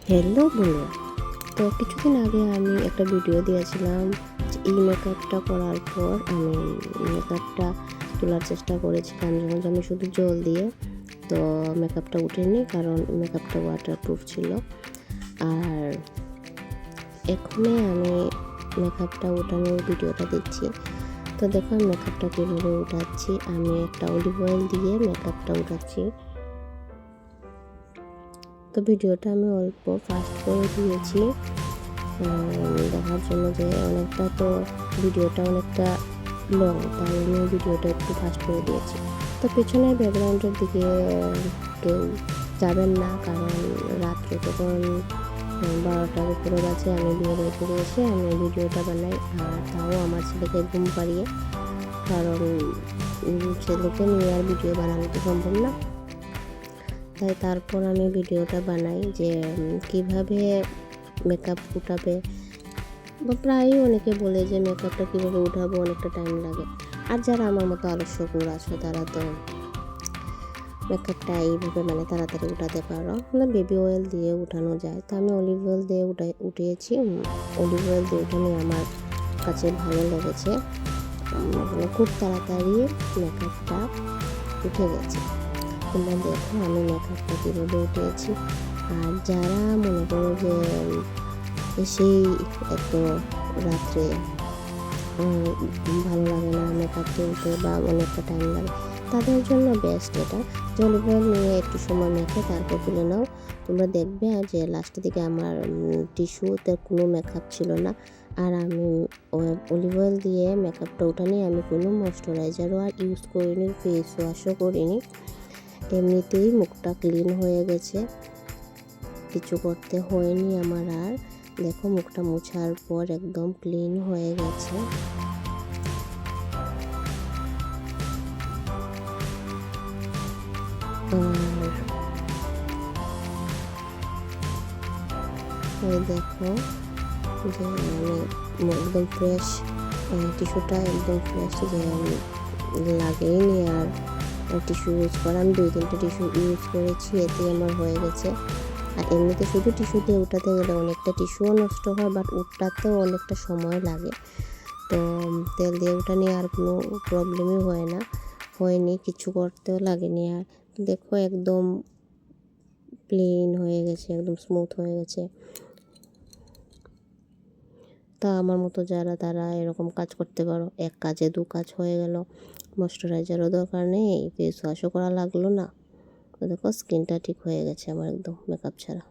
Hello বন্ধুরা, তো কিছুদিন আগে আমি একটা ভিডিও দিয়েছিলাম যে এই মেকআপটা করার পর আমি মেকআপটা তোলার চেষ্টা করেছিলাম যখন আমি শুধু জল দিয়ে, তো মেকআপটা উঠেনি কারণ মেকআপটা ওয়াটারপ্রুফ ছিল। আর এখনই আমি মেকআপটা উঠানোর ভিডিওটা দিচ্ছি। তো দেখো আমি মেকআপটা কীভাবে উঠাচ্ছি। আমি একটা অলিভ অয়েল দিয়ে মেকআপটা উঠাচ্ছি। তো ভিডিওটা আমি অল্প ফাস্ট করে দিয়েছি দেখার জন্য যে অনেকটা, তো ভিডিওটা অনেকটা লং, তাই আমি ভিডিওটা একটু ফাস্ট করে দিয়েছি। তো পেছনের ব্যাকগ্রাউন্ডের দিকে কেউ যাবেন না, কারণ রাত্রে তখন 12টার উপরে গেছে। আমি বিয়ে বাড়ি করে এসে আমি ভিডিওটা বানাই, আর তাও আমার ছেলেকে ঘুম পাড়িয়ে, কারণ ছেলেকে নিয়ে আর ভিডিও বানানো তো সম্ভব না। তাই তারপর আমি ভিডিওটা বানাই যে কিভাবে মেকআপ উঠাবে। বা প্রায়ই অনেকে বলে যে মেকআপটা কীভাবে উঠাবো, অনেকটা টাইম লাগে। আর যারা আমার মতো আলস্যকুর আছে তারা তো মেকআপটা এইভাবে তাড়াতাড়ি উঠাতে পারো, বেবি অয়েল দিয়ে উঠানো যায়। তো আমি অলিভ অয়েল দিয়ে উঠিয়েছি। অলিভ অয়েল দিয়ে উঠানো আমার কাছে ভালো লেগেছে, খুব তাড়াতাড়ি মেকআপটা উঠে গেছে। তোমরা দেখো আমি মেকআপটা কীভাবে উঠিয়েছি। আর যারা মনে করো যে সেই এত রাত্রে ভালো লাগে না মেকআপ তুলতে বা অনেকটা টাইম লাগে, তাদের জন্য বেস্ট এটা। যে অলিভ অয়েল নিয়ে একটু সময় মেখে তারপর তুলে নাও। তোমরা দেখবে আর যে লাস্টের দিকে আমার টিস্যুতে কোনো মেকআপ ছিল না। আর আমি অলিভ অয়েল দিয়ে মেকআপটা উঠানি, আমি কোনো ময়শ্চারাইজারও আর ইউজ করিনি, ফেস ওয়াশও করিনি। এমনিতেই মুখটা ক্লিন হয়ে গেছে, কিছু করতে হয়নি আমার। আর দেখো মুখটা মোছার পর একদম ক্লিন হয়ে গেছে। আর দেখো যে আমি একদম ফ্রেশ, টিস্যুটা একদম ফ্রেশ, যে আমি লাগেইনি আর টিস্যু ইউজ করা। আমি 2-3টে টিস্যু ইউজ করেছি, এতে আমার হয়ে গেছে। আর এমনিতে শুধু টিস্যু দিয়ে উঠাতে গেলে অনেকটা টিস্যুও নষ্ট হয়, বাট উঠাতেও অনেকটা সময় লাগে। তো তেল দিয়ে উঠানি আর কোনো প্রবলেমই হয়নি, কিছু করতেও লাগেনি। আর দেখো একদম প্লেন হয়ে গেছে, একদম স্মুথ হয়ে গেছে। তা আমার মতো যারা, তারা এরকম কাজ করতে পারো, এক কাজে 2 কাজ হয়ে গেল। ময়শ্চারাইজারও দরকার নেই, ফেস ওয়াশও করা লাগলো না। তো দেখো স্কিনটা ঠিক হয়ে গেছে আমার একদম মেকআপ ছাড়া।